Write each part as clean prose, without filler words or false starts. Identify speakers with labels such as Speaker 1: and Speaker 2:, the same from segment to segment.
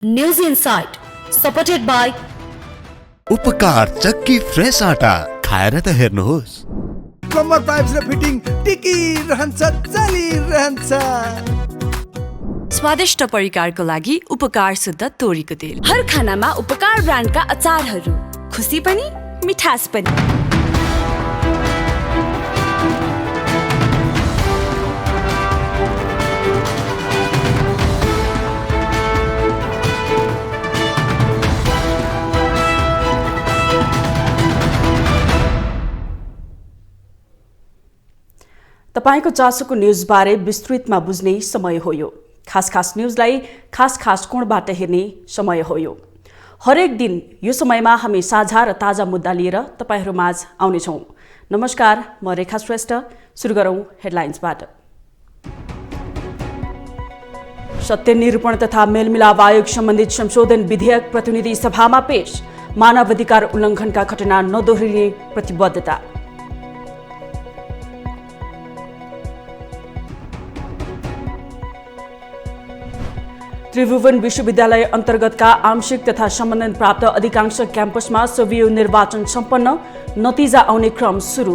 Speaker 1: News Insight, supported by
Speaker 2: उपकार Chakki fresh आटा खाएर त हेर्नुहोस्।
Speaker 3: प्लम्बर पाइप्स र फिटिङ टिकिरहन्छ चलिरहन्छ।
Speaker 4: स्वादिष्ट परिकारको लागि उपकार शुद्ध तोरीको तेल।
Speaker 5: हर खानामा उपकार ब्रान्डका अचारहरू, खुसी पनि मिठास पनि।
Speaker 6: तपाईको चासोको न्यूजबारे विस्तृतमा बुझ्ने समय हो यो। खास न्यूजलाई खास कोणबाट हेर्ने समय हो यो। हरेक दिन यो समयमा हामी साझा र ताजा मुद्दा लिएर तपाईहरुमाझ आउनेछौँ। नमस्कार, म रेखा श्रेष्ठ। सुरु गरौँ हेडलाइन्सबाट। सत्य निरूपण तथा मेलमिलाप आयोग सम्बन्धित संशोधन विधेयक प्रतिनिधि सभामा पेश। मानव अधिकार उल्लङ्घनका घटना नदोहोरिने प्रतिबद्धता। त्रिभुवन विश्वविद्यालय अन्तर्गतका आंशिक तथा सम्बन्धन प्राप्त अधिकांश क्याम्पसमा सवियो निर्वाचन सम्पन्न, नतिजा आउने क्रम सुरु।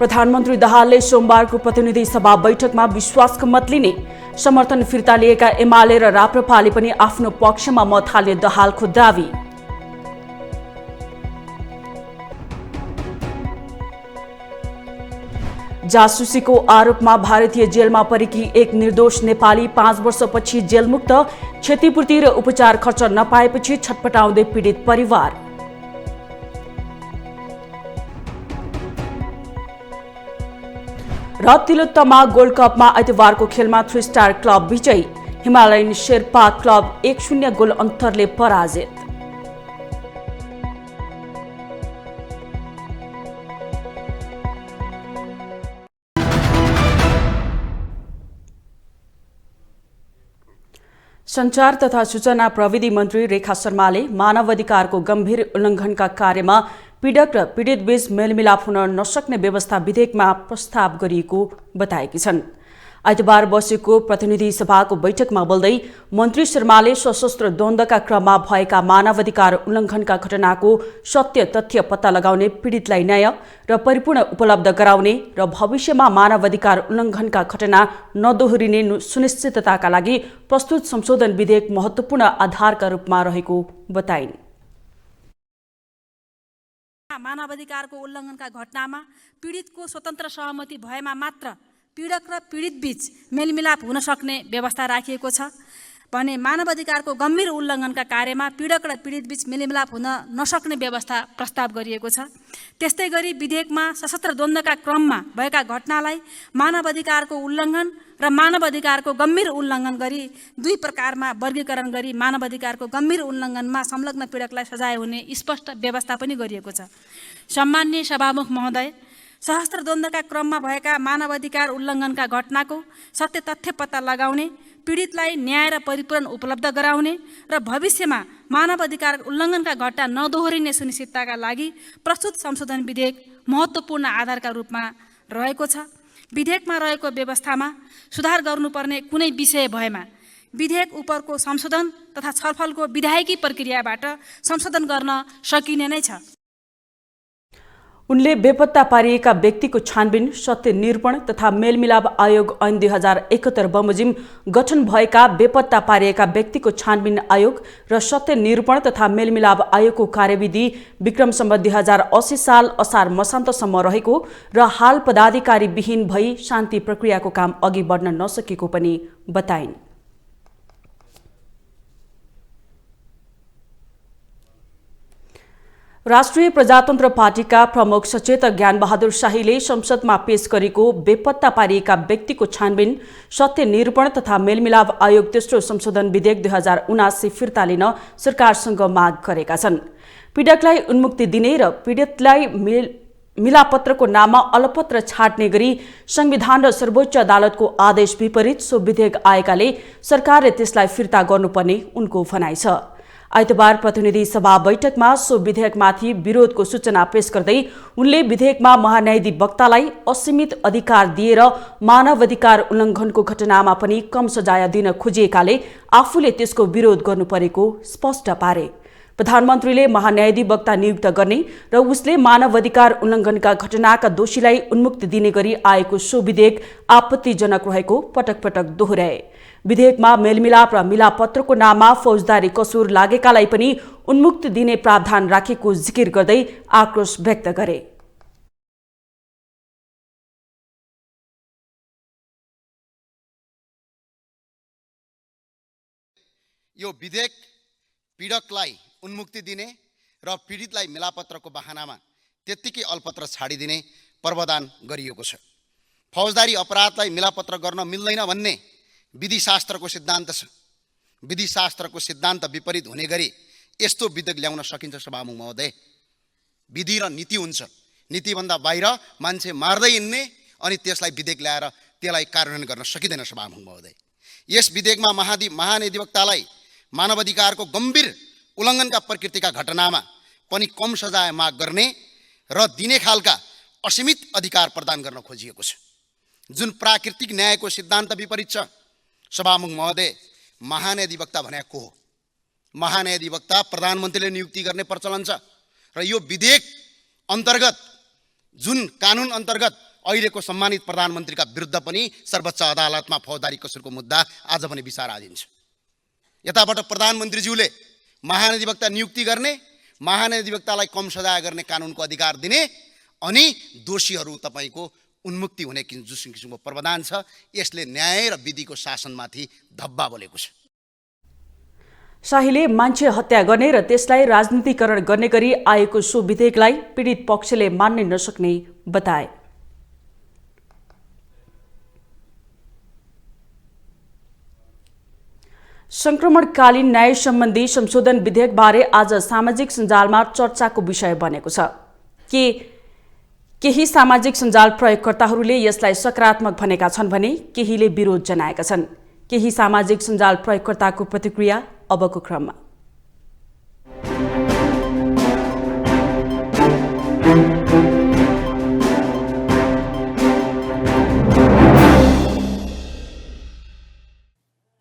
Speaker 6: प्रधानमन्त्री दाहालले सोमबारको प्रतिनिधि सभा बैठकमा विश्वासको मत लिने, समर्थन फिर्ता लिएका एमाले र राप्रपाले पनि आफ्नो पक्षमा मत हाल्ने दाहालको दावी। जासुसीको आरोपमा भारतीय जेलमा परेकी एक निर्दोष नेपाली 5 वर्षपछि जेलमुक्त। क्षतिपूर्ति र उपचार खर्च नपाएपछि छटपटाउँदै पीडित परिवार। र तिलोत्तमा गोल्ड कपमा आइतबारको खेलमा 3 स्टार क्लब विजयी। हिमालयन शेर्पा क्लब 1-0 गोल अन्तरले पराजित। सञ्चार तथा सूचना प्रविधि मन्त्री रेखा शर्माले मानव अधिकारको गम्भीर उल्लङ्घनका कार्यमा पीडक र पीडितबीच मेलमिलाप हुन नसक्ने व्यवस्था विधेयकमा प्रस्ताव गरिएको बताएकी छन्। आइतबार बसेको प्रतिनिधि सभाको बैठकमा बोल्दै मन्त्री शर्माले सशस्त्र द्वन्द्वका क्रममा भएका मानवाधिकार उल्लङ्घनका घटनाको सत्य तथ्य पत्ता लगाउने, पीडितलाई न्याय र परिपूर्ण उपलब्ध गराउने र भविष्यमा मानवाधिकार उल्लङ्घनका घटना नदोहोरिने सुनिश्चितताका लागि प्रस्तुत संशोधन विधेयक महत्त्वपूर्ण आधारका रूपमा रहेको बताइन्।
Speaker 7: मानवाधिकारको उल्लङ्घनका घटनामा पीडितको स्वतन्त्र सहमति भएमा मात्र पीडक र पीडित बीच मेलमिलाप हुन सक्ने व्यवस्था राखिएको छ भने मानवाधिकारको गम्भीर उल्लङ्घनका कार्यमा पीडक र पीडित बीच मेलमिलाप हुन नसक्ने व्यवस्था प्रस्ताव गरिएको छ। त्यस्तै गरी विधेयकमा सशस्त्र द्वन्द्वका क्रममा भएका घटनालाई मानवाधिकारको उल्लङ्घन र मानवाधिकारको गम्भीर उल्लङ्घन गरी 2 प्रकारमा वर्गीकरण गरी मानवाधिकारको गम्भीर उल्लङ्घनमा संलग्न पीडकलाई सजाय हुने स्पष्ट व्यवस्था पनि गरिएको छ। सम्माननीय सभामुख महोदय, सशस्त्र द्वन्द्वका क्रममा भएका मानवाधिकार उल्लङ्घनका घटनाको सत्य तथ्य पत्ता लगाउने, पीडितलाई न्याय र परिपूर्ण उपलब्ध गराउने र भविष्यमा मानवाधिकार उल्लङ्घनका घटना नदोहोरिने सुनिश्चितताका लागि प्रस्तुत संशोधन विधेयक महत्त्वपूर्ण आधारका रूपमा रहेको छ। विधेयकमा रहेको व्यवस्थामा सुधार गर्नुपर्ने कुनै विषय भएमा विधेयक उपरको संशोधन तथा छलफलको विधायकी प्रक्रियाबाट संशोधन गर्न सकिने नै छ।
Speaker 6: उनले बेपत्ता पारिएका व्यक्तिको छानबिन, सत्य निरूपण तथा मेलमिलाप आयोग ऐन 2071 बमोजिम गठन भएका बेपत्ता पारिएका व्यक्तिको छानबिन आयोग र सत्य निरूपण तथा मेलमिलाप आयोगको कार्यविधि विक्रम सम्वत 2080 साल असार मसान्तसम्म रहेको र हाल पदाधिकारी विहीन भई शान्ति प्रक्रियाको काम अघि बढ्न नसकेको पनि बताइन्। राष्ट्रिय प्रजातन्त्र पार्टीका प्रमुख सचेतक ज्ञानबहादुर शाहीले संसदमा पेश गरेको बेपत्ता पारिएका व्यक्तिको छानबिन, सत्य निरूपण तथा मेलमिलाप आयोग तेस्रो संशोधन विधेयक 2079 फिर्ता लिन सरकारसँग माग गरेका छन्। पीडकलाई उन्मुक्ति दिने र पीडितलाई मिलापत्रको नाममा अलपत्र छाड्ने गरी संविधान र सर्वोच्च अदालतको आदेश विपरीत सो विधेयक आएकाले सरकारले त्यसलाई फिर्ता गर्नुपर्ने उनको भनाइ छ। आइतबार प्रतिनिधि सभा बैठकमा सो विधेयकमाथि विरोधको सूचना पेश गर्दै उनले विधेयकमा महान्यायाधिवक्तालाई असीमित अधिकार दिएर मानवाधिकार उल्लङ्घनको घटनामा पनि कम सजाय दिन खोजिएकाले आफूले त्यसको विरोध गर्नुपरेको स्पष्ट पारे। प्रधानमन्त्रीले महान्यायाधिवक्ता नियुक्त गर्ने र उसले मानवाधिकार उल्लङ्घनका घटनाका दोषीलाई उन्मुक्ति दिने गरी आएको सो विधेयक आपत्तिजनक रहेको पटक पटक दोहोर्याए। विधेयकमा मेलमिलाप र मिलापत्रको नाममा फौजदारी कसुर लागेकालाई पनि उन्मुक्ति दिने प्रावधान राखेको जिकिर गर्दै आक्रोश व्यक्त गरे।
Speaker 8: यो विधेयक पीडकलाई उन्मुक्ति दिने र पीडितलाई मिलापत्रको बहानामा त्यत्तिकै अलपत्र छाडिदिने प्रावधान गरिएको छ। फौजदारी अपराधलाई मिलापत्र गर्न मिल्दैन भन्ने विधिशास्त्रको सिद्धान्त छ। विधिशास्त्रको सिद्धान्त विपरीत हुने गरी यस्तो विधेयक ल्याउन सकिन्छ सभामुख महोदय? विधि र नीति हुन्छ, नीतिभन्दा बाहिर मान्छे मार्दै हिँड्ने अनि त्यसलाई विधेयक ल्याएर त्यसलाई कार्यान्वयन गर्न सकिँदैन सभामुख महोदय। यस विधेयकमा महान्यायाधिवक्तालाई मानवाधिकारको गम्भीर उल्लङ्घनका प्रकृतिका घटनामा पनि कम सजाय माग गर्ने र दिने खालका असीमित अधिकार प्रदान गर्न खोजिएको छ, जुन प्राकृतिक न्यायको सिद्धान्त विपरीत छ। सभामुख महोदय, महान्यायाधिवक्ता भनेको को हो? महान्यायाधिवक्ता प्रधानमन्त्रीले नियुक्ति गर्ने प्रचलन छ र यो विधेयक अन्तर्गत जुन कानुन अन्तर्गत अहिलेको सम्मानित प्रधानमन्त्रीका विरुद्ध पनि सर्वोच्च अदालतमा फौजदारी कसुरको मुद्दा आज पनि विचाराधीन छ। यताबाट प्रधानमन्त्रीज्यूले महान्यायाधिवक्ता नियुक्ति गर्ने, महान्यायाधिवक्तालाई कम सजाय गर्ने कानुनको अधिकार दिने अनि दोषीहरू तपाईँको उन्मुक्ति हुने जुन किसिमको प्रावधान छ, यसले न्याय र विधिको शासनमाथि धब्बा बोलेको छ।
Speaker 6: शाहीले मान्छे हत्या गर्ने र त्यसलाई राजनीतिकरण गर्ने गरी आएको सो विधेयकलाई पीडित पक्षले मान्न नसक्ने बताए। संक्रमणकालीन न्याय सम्बन्धी संशोधन विधेयकबारे आज सामाजिक सञ्जालमा चर्चाको विषय बनेको छ। केही सामाजिक सञ्जाल प्रयोगकर्ताहरूले यसलाई सकारात्मक भनेका छन् भने केहीले विरोध जनाएका छन्। केही सामाजिक सञ्जाल प्रयोगकर्ताको प्रतिक्रिया अबको क्रममा।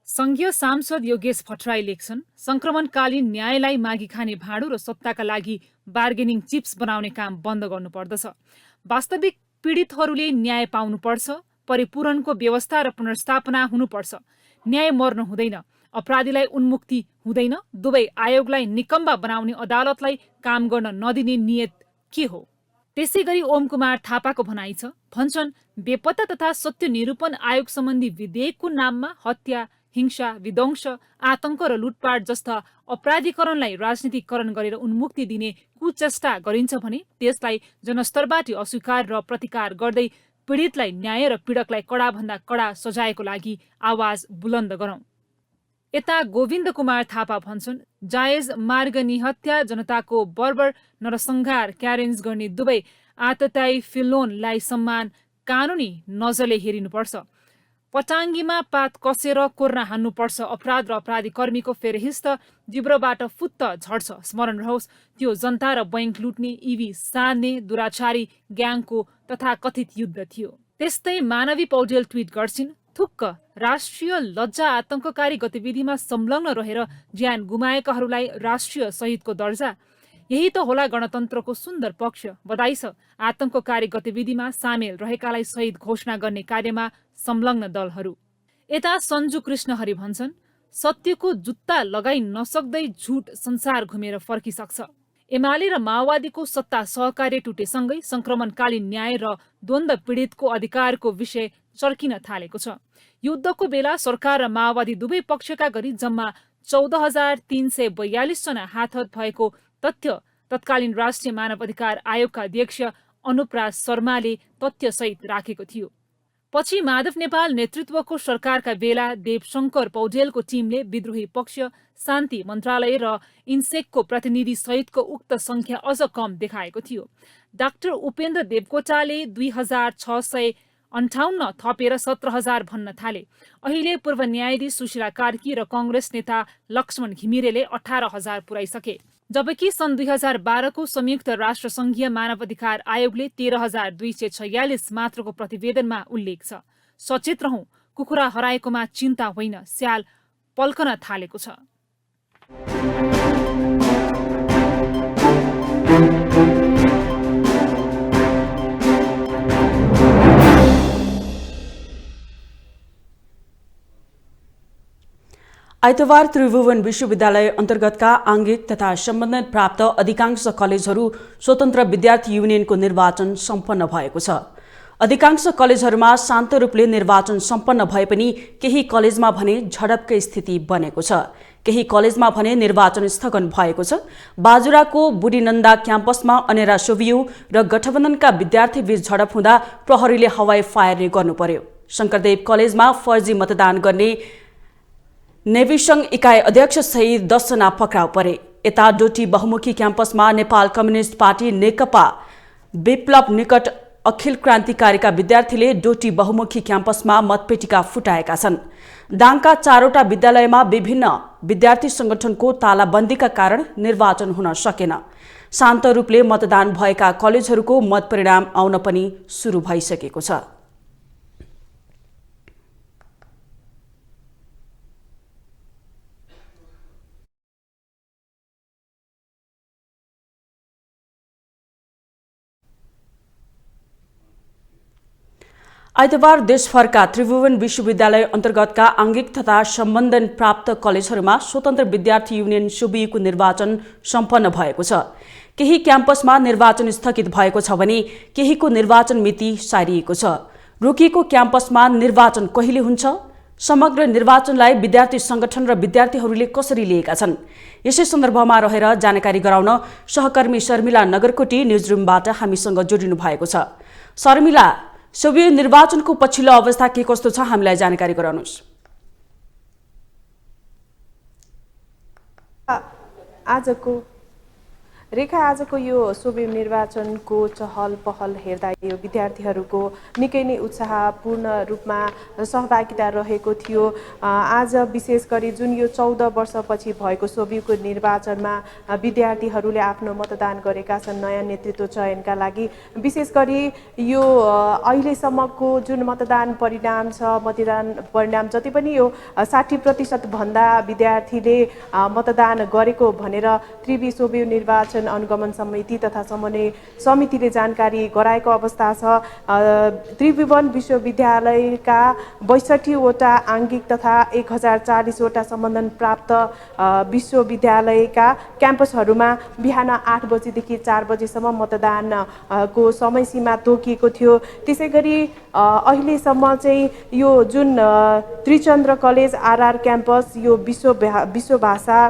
Speaker 9: संघीय सांसद योगेश भट्टराई लेख्छन्, संक्रमणकालीन न्यायलाई मागी खाने भाँडो र सत्ताका लागि बार्गेनिङ चिप्स बनाउने काम बन्द गर्नुपर्दछ। वास्तविक पीडितहरूले न्याय पाउनुपर्छ, परिपूरणको व्यवस्था र पुनर्स्थापना हुनुपर्छ। न्याय मर्न हुँदैन, अपराधीलाई उन्मुक्ति हुँदैन। दुवै आयोगलाई निकम्बा बनाउने अदालतलाई काम गर्न नदिने नियत के हो? त्यसै गरी ओम कुमार थापाको भनाइ छ, भन्छन् बेपत्ता तथा सत्य निरूपण आयोग सम्बन्धी विधेयकको नाममा हत्या, हिंसा, विध्वंस, आतंक र लुटपाट जस्ता अपराधीकरणलाई राजनीतिकरण गरेर उन्मुक्ति दिने कुचेष्टा गरिन्छ भने त्यसलाई जनस्तरबाट अस्वीकार र प्रतिकार गर्दै पीडितलाई न्याय र पीडकलाई कडाभन्दा कडा सजायको लागि आवाज बुलन्द गरौं। यता गोविन्द कुमार थापा भन्छन्, जायज मार्ग निहत्या, जनताको बर्बर नरसंहार, क्यारेन्ज गर्ने दुवै आततायी फिल्लोनलाई सम्मान कानुनी नजरले हेरिनुपर्छ। पटाङ्गीमा पात कसेर कोर्ना हान्नुपर्छ। अपराध र अपराधी कर्मीको फेरहिस्त जिब्रोबाट फुत्त झर्छ। स्मरण रहोस्, त्यो जनता र बैंक लुट्ने, इभी सार्ने दुराचारी ग्याङको तथा कथित युद्ध थियो। त्यस्तै मानवी पौडेल ट्विट गर्छिन्, थुक्क, राष्ट्रिय लज्जा आतंककारी गतिविधिमा संलग्न रहेर ज्यान गुमाएकाहरूलाई राष्ट्रिय शहीदको दर्जा। यही त होला गणतन्त्रको सुन्दर पक्ष। बधाई छ आतंककारी गतिविधिमा सामेल रहेकालाई शहीद घोषणा गर्ने कार्यमा संलग्न दलहरू। यता सञ्जु कृष्ण हरि भन्छन्, सत्यको जुत्ता लगाइ नसक्दै झुट संसार घुमेर फर्किसक्छ। एमाले र माओवादीको सत्ता सहकार्य टुटेसँगै संक्रमणकालीन न्याय र द्वन्द्व पीडितको अधिकारको विषय चर्किन थालेको छ। युद्धको बेला सरकार र माओवादी दुवै पक्षका गरी जम्मा 14,342 जना हातहत भएको तथ्य तत्कालीन राष्ट्रिय मानवाधिकार आयोगका अध्यक्ष अनुपराज शर्माले तथ्यसहित राखेको थियो। पछि माधव नेपाल नेतृत्वको सरकारका बेला देवशंकर पौडेलको टिमले विद्रोही पक्ष, शान्ति मन्त्रालय र इन्सेकको प्रतिनिधि सहितको उक्त संख्या अझ कम देखाएको थियो। डाक्टर उपेन्द्र देवकोटाले 2600 58 थपेर 17,000 भन्न थाले। अहिले पूर्व न्यायाधीश सुशीला कार्की र कांग्रेस नेता लक्ष्मण घिमिरेले 18,000 पुर्याइसके। जबकि सन् 2012 को संयुक्त राष्ट्र संघीय मानवाधिकार आयोगले 13,246 मात्रको प्रतिवेदनमा उल्लेख छ। सचेत रहौं, कुखुरा हराएकोमा चिन्ता होइन, स्याल पल्कन थालेको छ।
Speaker 6: आइतबार त्रिभुवन विश्वविद्यालय अन्तर्गतका आङ्गिक तथा सम्बन्धित प्राप्त अधिकांश कलेजहरू स्वतन्त्र विद्यार्थी युनियनको निर्वाचन सम्पन्न भएको छ। अधिकांश कलेजहरूमा शान्त रूपले निर्वाचन सम्पन्न भए पनि केही कलेजमा भने झडपकै स्थिति बनेको छ। केही कलेजमा भने निर्वाचन स्थगन भएको छ। बाजुराको बुढीनन्दा क्याम्पसमा अनेरा सोभियु र गठबन्धनका विद्यार्थीबीच झडप हुँदा प्रहरीले हवाई फायर गर्नु पर्यो। शङ्करदेव कलेजमा फर्जी मतदान गर्ने नेविसङ्घ इकाइ अध्यक्ष सहित 10 जना पक्राउ परे। यता डोटी बहुमुखी क्याम्पसमा नेपाल कम्युनिस्ट पार्टी नेकपा विप्लव निकट अखिल क्रान्तिकारीका विद्यार्थीले डोटी बहुमुखी क्याम्पसमा मतपेटिका फुटाएका छन्। दाङका 4वटा विद्यालयमा विभिन्न विद्यार्थी संगठनको तालाबन्दीका कारण निर्वाचन हुन सकेन। शान्त रूपले मतदान भएका कलेजहरूको मत परिणाम आउन पनि सुरु भइसकेको छ। आइतबार देशभरका त्रिभुवन विश्वविद्यालय अन्तर्गतका आङ्गिक तथा सम्बन्धन प्राप्त कलेजहरूमा स्वतन्त्र विद्यार्थी युनियन सोभियुको निर्वाचन सम्पन्न भएको छ। केही क्याम्पसमा निर्वाचन स्थगित भएको छ भने केहीको निर्वाचन मिति सारिएको छ। रोकिएको क्याम्पसमा निर्वाचन कहिले हुन्छ? समग्र निर्वाचनलाई विद्यार्थी संगठन र विद्यार्थीहरूले कसरी लिएका छन्? यसै सन्दर्भमा रहेर जानकारी गराउन सहकर्मी शर्मिला नगरकोटी न्युजरुमबाट हामीसँग जोडिनु भएको छ। शर्मिला, सोभियु निर्वाचनको पछिल्लो अवस्था के कस्तो छ, हामीलाई जानकारी गराउनुहोस्।
Speaker 10: आजको यो सोभियु निर्वाचनको चहल पहल हेर्दा यो विद्यार्थीहरूको निकै नै उत्साहपूर्ण रूपमा सहभागिता रहेको थियो। आज विशेष गरी जुन यो 14 वर्षपछि भएको सोभियुको निर्वाचनमा विद्यार्थीहरूले आफ्नो मतदान गरेका छन् नयाँ नेतृत्व चयनका लागि। विशेष गरी यो अहिलेसम्मको जुन मतदान परिणाम छ, मतदान परिणाम जति पनि यो 60% भन्दा विद्यार्थीले मतदान गरेको भनेर त्रिवी सोभियु निर्वाचन अनुगमन समिति तथा समन्वय समितिले जानकारी गराएको अवस्था छ। त्रिभुवन विश्वविद्यालयका 62 वटा आङ्गिक तथा 1040 वटा सम्बन्धन प्राप्त विश्वविद्यालयका क्याम्पसहरूमा बिहान 8 बजेदेखि 4 बजेसम्म मतदानको समय सीमा तोकिएको थियो। त्यसै गरी अहिलेसम्म चाहिँ यो जुन त्रिचन्द्र कलेज आरआर क्याम्पस, यो विश्वभाषा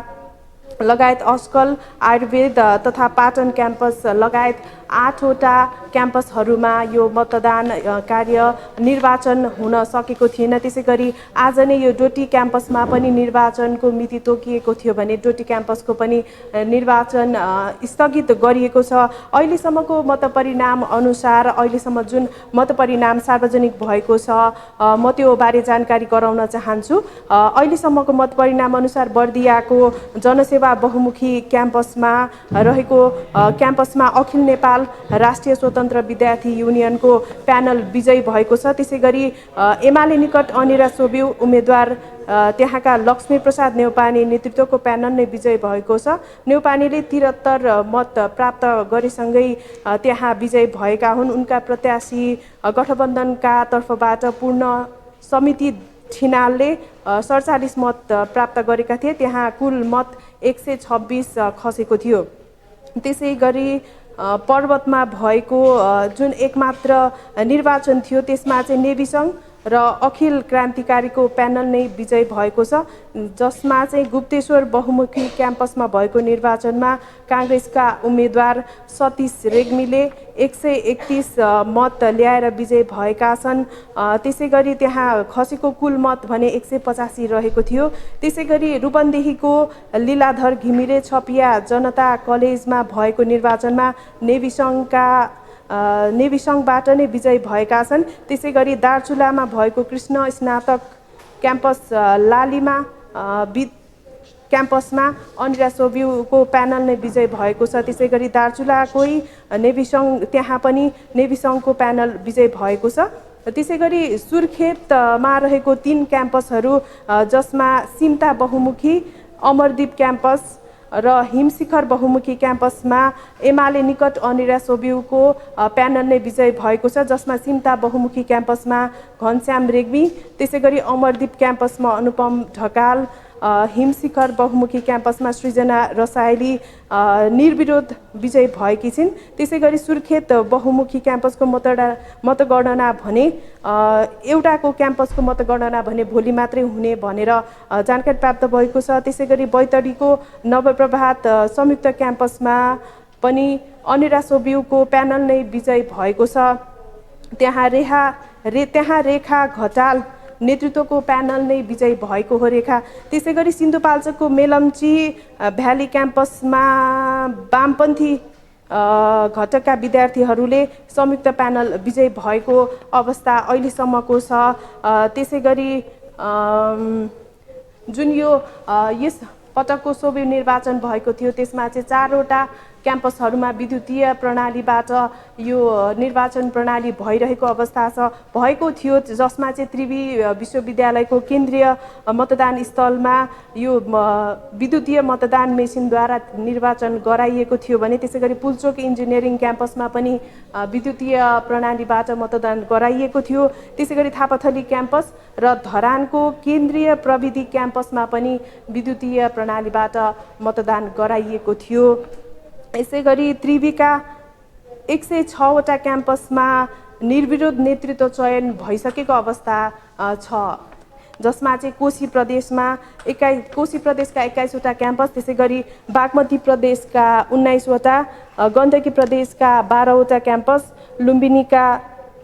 Speaker 10: लगायत अस्कल आयुर्वेद तथा पाटन क्याम्पस लगायत 8 वटा क्याम्पसहरूमा यो मतदान कार्य निर्वाचन हुन सकेको थिएन। त्यसै गरी आज नै यो डोटी क्याम्पसमा पनि निर्वाचनको मिति तोकिएको थियो भने डोटी क्याम्पसको पनि निर्वाचन स्थगित गरिएको छ। अहिलेसम्मको मतपरिणाम अनुसार अहिलेसम्म जुन मतपरिणाम सार्वजनिक भएको छ म त्यो बारे जानकारी गराउन चाहन्छु। अहिलेसम्मको मतपरिणाम अनुसार बर्दियाको जनसेवा बहुमुखी क्याम्पसमा रहेको क्याम्पसमा अखिल नेपाल राष्ट्रिय स्वतन्त्र विद्यार्थी युनियनको प्यानल विजयी भएको छ। त्यसै गरी एमाले निकट अनेरा सोभियु उम्मेदवार त्यहाँका लक्ष्मी प्रसाद नेउपाने नेतृत्वको प्यानल नै विजयी भएको छ। नेउपानेले 73 मत प्राप्त गरेसँगै त्यहाँ विजयी भएका हुन्। उनका प्रत्याशी गठबन्धनका तर्फबाट पूर्ण समिति छिनालले 47 मत प्राप्त गरेका थिए। त्यहाँ कुल मत 126 खसेको थियो। त्यसै गरी पर्वतमा भएको जुन एकमात्र निर्वाचन थियो त्यसमा चाहिँ नेविसङ्घ र अखिल क्रान्तिकारीको प्यानल नै विजयी भएको छ, जसमा चाहिँ गुप्तेश्वर बहुमुखी क्याम्पसमा भएको निर्वाचनमा काङ्ग्रेसका उम्मेदवार सतीश रेग्मीले 131 मत ल्याएर विजयी भएका छन्। त्यसै गरी त्यहाँ खसेको कुल मत भने 185 रहेको थियो। त्यसै गरी रूपन्देहीको लीलाधर घिमिरे छपिया जनता कलेजमा भएको निर्वाचनमा नेविसङ्घका नेभी सङ्घबाट नै विजयी भएका छन्। त्यसै गरी दार्चुलामा भएको कृष्ण स्नातक क्याम्पस लालीमा क्याम्पसमा अनिरा सोब्युको प्यानल नै विजयी भएको छ। त्यसै गरी दार्चुलाकै नेभी सङ्घ त्यहाँ पनि नेभी सङ्घको प्यानल विजयी भएको छ। त्यसै गरी सुर्खेतमा रहेको 3 क्याम्पसहरू जसमा सिम्ता बहुमुखी, अमरदीप क्याम्पस र हिमशिखर बहुमुखी क्याम्पसमा एमाले निकट अनिरा सोब्युको प्यानल नै विजयी भएको छ, जसमा सिम्ता बहुमुखी क्याम्पसमा घनश्याम रेग्मी, त्यसै गरी अमरदीप क्याम्पसमा अनुपम ढकाल, हिमशिखर बहुमुखी क्याम्पसमा सृजना रसाइली निर्विरोध विजयी भएकी छिन्। त्यसै गरी सुर्खेत बहुमुखी क्याम्पसको मतगणना भने एउटाको क्याम्पसको मतगणना भने भोलि मात्रै हुने भनेर जानकारी प्राप्त भएको छ। त्यसै गरी बैतडीको नवप्रभात संयुक्त क्याम्पसमा पनि अनिरा सोब्युको प्यानल नै विजयी भएको छ। त्यहाँ रेखा घटाल नेतृत्वको प्यानल नै विजयी भएको हो रेखा। त्यसै गरी सिन्धुपाल्चोकको मेलम्ची भ्याली क्याम्पसमा वामपन्थी घटकका विद्यार्थीहरूले संयुक्त प्यानल विजयी भएको अवस्था अहिलेसम्मको छ। त्यसै गरी जुन यस पटकको सोभि निर्वाचन भएको थियो त्यसमा चाहिँ 4वटा क्याम्पसहरूमा विद्युतीय प्रणालीबाट यो निर्वाचन प्रणाली भइरहेको अवस्था भएको थियो, जसमा चाहिँ त्रिवी विश्वविद्यालयको केन्द्रीय मतदान स्थलमा यो विद्युतीय मतदान मेसिनद्वारा निर्वाचन गराइएको थियो भने त्यसै गरी पुल्चोक इन्जिनियरिङ क्याम्पसमा पनि विद्युतीय प्रणालीबाट मतदान गराइएको थियो। त्यसै गरी थापाथली क्याम्पस र धरानको केन्द्रीय प्रविधि क्याम्पसमा पनि विद्युतीय प्रणालीबाट मतदान गराइएको थियो। यसै गरी त्रिवीका 106वटा क्याम्पसमा निर्विरोध नेतृत्व चयन भइसकेको अवस्था छ, जसमा चाहिँ कोशी प्रदेशका 21वटा क्याम्पस, त्यसै गरी बागमती प्रदेशका 19वटा, गण्डकी प्रदेशका 12वटा क्याम्पस, लुम्बिनीका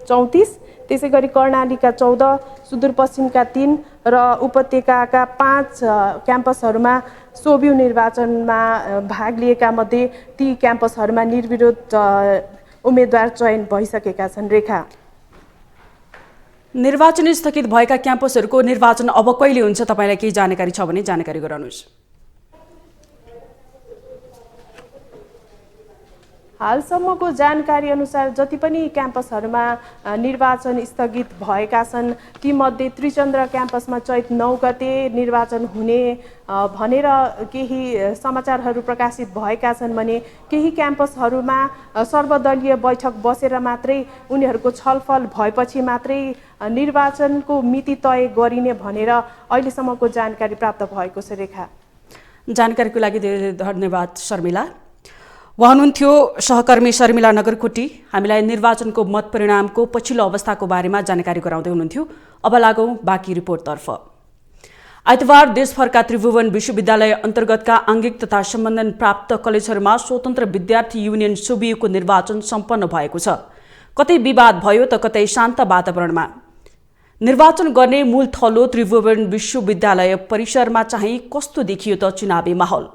Speaker 10: 34, त्यसै गरी कर्णालीका 14, सुदूरपश्चिमका 3 र उपत्यकाका 5 क्याम्पसहरूमा सोभि निर्वाचनमा भाग लिएका मध्ये ती क्याम्पसहरूमा निर्विरोध उम्मेदवार चयन भइसकेका छन्। रेखा,
Speaker 6: निर्वाचन स्थगित भएका क्याम्पसहरूको निर्वाचन अब कहिले हुन्छ, तपाईँलाई केही जानकारी छ भने जानकारी गराउनुहोस्।
Speaker 10: हालसम्मको जानकारी अनुसार जति पनि क्याम्पसहरूमा निर्वाचन स्थगित भएका छन् तीमध्ये त्रिचन्द्र क्याम्पसमा चैत 9 गते निर्वाचन हुने भनेर केही समाचारहरू प्रकाशित भएका छन् भने केही क्याम्पसहरूमा सर्वदलीय बैठक बसेर मात्रै उनीहरूको छलफल भएपछि मात्रै निर्वाचनको मिति तय गरिने भनेर अहिलेसम्मको जानकारी प्राप्त भएको छ। रेखा,
Speaker 6: जानकारीको लागि धेरै धन्यवाद शर्मिला। उहाँ हुनुहुन्थ्यो सहकर्मी शर्मिला नगरकोटी, हामीलाई निर्वाचनको मत परिणामको पछिल्लो अवस्थाको बारेमा जानकारी गराउँदै हुनुहुन्थ्यो। अब लागौँ बाँकी रिपोर्टतर्फ। आइतबार देशभरका त्रिभुवन विश्वविद्यालय अन्तर्गतका आङ्गिक तथा सम्बन्धन प्राप्त कलेजहरूमा स्वतन्त्र विद्यार्थी युनियन सोभियुको निर्वाचन सम्पन्न भएको छ। कतै विवाद भयो त कतै शान्त वातावरणमा निर्वाचन गर्ने मूल थलो त्रिभुवन विश्वविद्यालय परिसरमा चाहिँ कस्तो देखियो त चुनावी माहौल?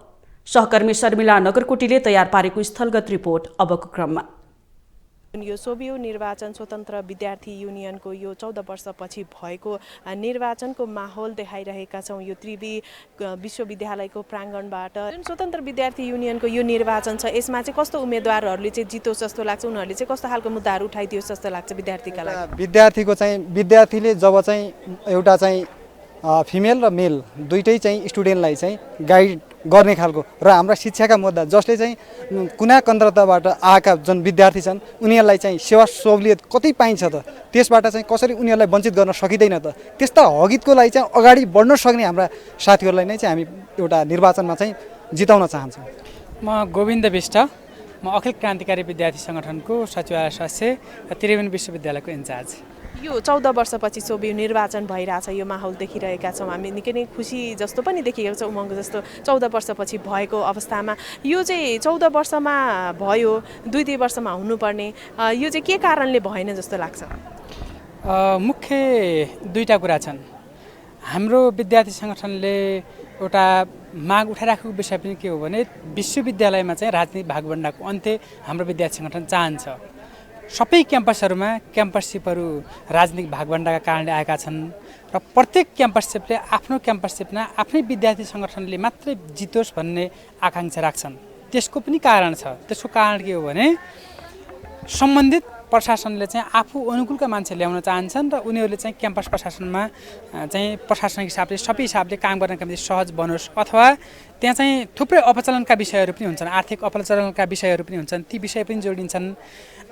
Speaker 6: सहकर्मी शर्मिला नगरकोटीले तयार पारेको स्थलगत रिपोर्ट अबको क्रममा।
Speaker 10: यो सोभियु निर्वाचन स्वतन्त्र विद्यार्थी युनियनको यो 14 वर्षपछि भएको निर्वाचनको माहौल देखाइरहेका छौँ यो त्रिवी विश्वविद्यालयको प्राङ्गणबाट। जुन स्वतन्त्र विद्यार्थी युनियनको यो निर्वाचन छ यसमा चाहिँ कस्तो उम्मेदवारहरूले चाहिँ जितोस् जस्तो लाग्छ, उनीहरूले चाहिँ कस्तो खालको मुद्दाहरू उठाइदियोस् जस्तो लाग्छ विद्यार्थीका लागि?
Speaker 11: विद्यार्थीले जब चाहिँ एउटा चाहिँ फिमेल र मेल दुइटै चाहिँ स्टुडेन्टलाई चाहिँ गाइड गर्ने खालको र हाम्रा शिक्षाका मुद्दा जसले चाहिँ कुना कन्द्रताबाट आएका जुन विद्यार्थी छन् उनीहरूलाई चाहिँ सेवा सहुलियत कति पाइन्छ त, त्यसबाट चाहिँ कसरी उनीहरूलाई वञ्चित गर्न सकिँदैन त, त्यस्ता हगितको लागि चाहिँ अगाडि बढ्न सक्ने हाम्रा साथीहरूलाई नै चाहिँ हामी एउटा निर्वाचनमा चाहिँ जिताउन चाहन्छौँ।
Speaker 12: म गोविन्द विष्ट, म अखिल क्रान्तिकारी विद्यार्थी सङ्गठनको सचिवालय सदस्य र त्रिभुवन विश्वविद्यालयको इन्चार्ज।
Speaker 10: यो 14 वर्षपछि सोभियु निर्वाचन भइरहेछ, यो माहौल देखिरहेका छौँ हामी, निकै नै खुसी जस्तो पनि देखिएको छ, उमङ्ग जस्तो 14 वर्षपछि भएको अवस्थामा यो चाहिँ 14 वर्षमा भयो, 2-3 वर्षमा हुनुपर्ने, यो चाहिँ के कारणले भएन जस्तो लाग्छ?
Speaker 12: मुख्य दुईटा कुरा छन्। हाम्रो विद्यार्थी सङ्गठनले एउटा माग उठाइराखेको विषय पनि के हो भने विश्वविद्यालयमा चाहिँ राजनीतिक भागभण्डाको अन्त्य हाम्रो विद्यार्थी सङ्गठन चाहन्छ। सबै क्याम्पसहरूमा क्याम्पससिपहरू राजनीतिक भागभण्डाका कारणले आएका छन् र प्रत्येक क्याम्पससिपले आफ्नो क्याम्पससिपमा आफ्नै विद्यार्थी सङ्गठनले मात्रै जितोस् भन्ने आकाङ्क्षा राख्छन्। त्यसको पनि कारण छ। त्यसको कारण के हो भने सम्बन्धित प्रशासनले चाहिँ आफू अनुकूलका मान्छे ल्याउन चाहन्छन् र उनीहरूले चाहिँ क्याम्पस प्रशासनमा चाहिँ प्रशासनिक हिसाबले सबै हिसाबले काम गर्नका निम्ति सहज बनोस्, अथवा त्यहाँ चाहिँ थुप्रै अपचलनका विषयहरू पनि हुन्छन्, आर्थिक अपचलनका विषयहरू पनि हुन्छन्, ती विषय पनि जोडिन्छन्।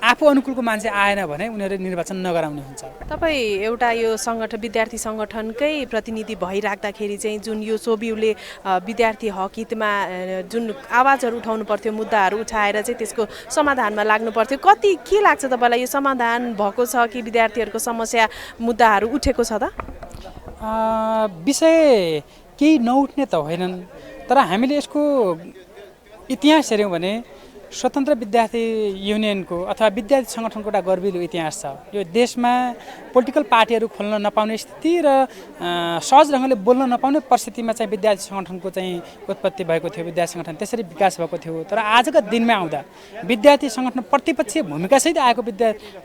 Speaker 12: आफू अनुकूलको मान्छे आएन भने उनीहरूले निर्वाचन नगराउने हुन्छ।
Speaker 10: तपाईँ एउटा यो सङ्गठन विद्यार्थी सङ्गठनकै प्रतिनिधि भइराख्दाखेरि चाहिँ जुन यो सोबिउले विद्यार्थी हक हितमा जुन आवाजहरू उठाउनु पर्थ्यो, मुद्दाहरू उठाएर चाहिँ त्यसको समाधानमा लाग्नु पर्थ्यो, कति के लाग्छ तपाईँलाई यो समाधान भएको छ कि विद्यार्थीहरूको समस्या मुद्दाहरू उठेको छ त?
Speaker 12: विषय केही नउठ्ने त होइनन्, तर हामीले यसको इतिहास हेऱ्यौँ भने स्वतन्त्र विद्यार्थी युनियनको अथवा विद्यार्थी सङ्गठनको एउटा गर्विलो इतिहास छ। यो देशमा पोलिटिकल पार्टीहरू खोल्न नपाउने स्थिति र सहज ढङ्गले बोल्न नपाउने परिस्थितिमा चाहिँ विद्यार्थी सङ्गठनको चाहिँ उत्पत्ति भएको थियो, विद्यार्थी सङ्गठन त्यसरी विकास भएको थियो। तर आजका दिनमा आउँदा विद्यार्थी सङ्गठन प्रतिपक्षीय भूमिकासहित आएको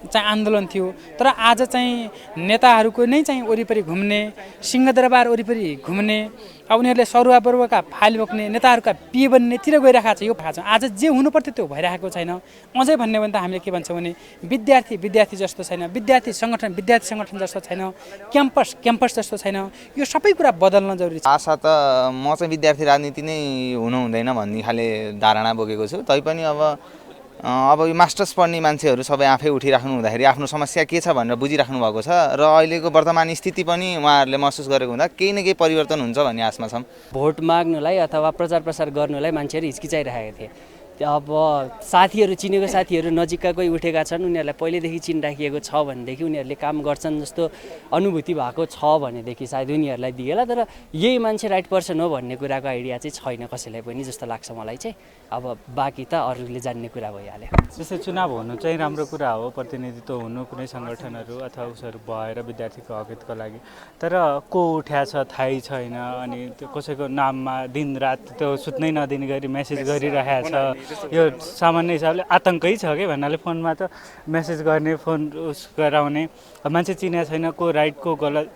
Speaker 12: चाहिँ आन्दोलन थियो। तर आज चाहिँ नेताहरूको नै चाहिँ वरिपरि घुम्ने, सिंहदरबार वरिपरि घुम्ने, उनीहरूले सरुवा बरुवाका फाइल बोक्ने, नेताहरूका पिए बन्नेतिर गइरहेको छ। यो आज जे हुनुपर्थ्यो त्यो भइरहेको छैन। अझै भन्ने भने त हामीले के भन्छौँ भने विद्यार्थी जस्तो छैन, विद्यार्थी सङ्गठन जस्तो छैन, क्याम्पस जस्तो छैन। यो सबै कुरा बदल्न जरुरी छ।
Speaker 13: आशा त म चाहिँ विद्यार्थी राजनीति नै हुनु हुँदैन भन्ने खाले धारणा बोकेको छु। तैपनि अब यो मास्टर्स पढ्ने मान्छेहरू सबै आफै उठिराख्नु हुँदाखेरि आफ्नो समस्या के छ भनेर बुझिराख्नु भएको छ र अहिलेको वर्तमान स्थिति पनि उहाँहरूले महसुस गरेको हुँदा केही न केही परिवर्तन हुन्छ भन्ने आशमा छौँ।
Speaker 14: भोट माग्नुलाई अथवा प्रचार प्रसार गर्नुलाई मान्छेहरू हिचकिचाइरहेका थिए। अब साथीहरू, चिनेको साथीहरू नजिकका कोही उठेका छन्, उनीहरूलाई पहिलेदेखि चिनिराखिएको छ भनेदेखि उनीहरूले काम गर्छन् जस्तो अनुभूति भएको छ भनेदेखि सायद उनीहरूलाई दिएला। तर यही मान्छे राइट पर्सन हो भन्ने कुराको आइडिया चाहिँ छैन कसैलाई पनि जस्तो लाग्छ मलाई चाहिँ। अब बाँकी त अरूले जान्ने कुरा भइहाल्यो।
Speaker 15: जस्तै चुनाव हुनु चाहिँ राम्रो कुरा हो, प्रतिनिधित्व हुनु कुनै सङ्गठनहरू अथवा उसहरू भएर विद्यार्थीको हकहितको लागि। तर को उठ्या छ थाहै छैन, अनि त्यो कसैको नाममा दिनरात त्यो सुत्नै नदिने गरी मेसेज गरिरहेको छ। यो सामान्य हिसाबले आतङ्कै छ कि भन्नाले फोनमा त मेसेज गर्ने, फोन उस गराउने, मान्छे चिने छैन को राइट को गलत,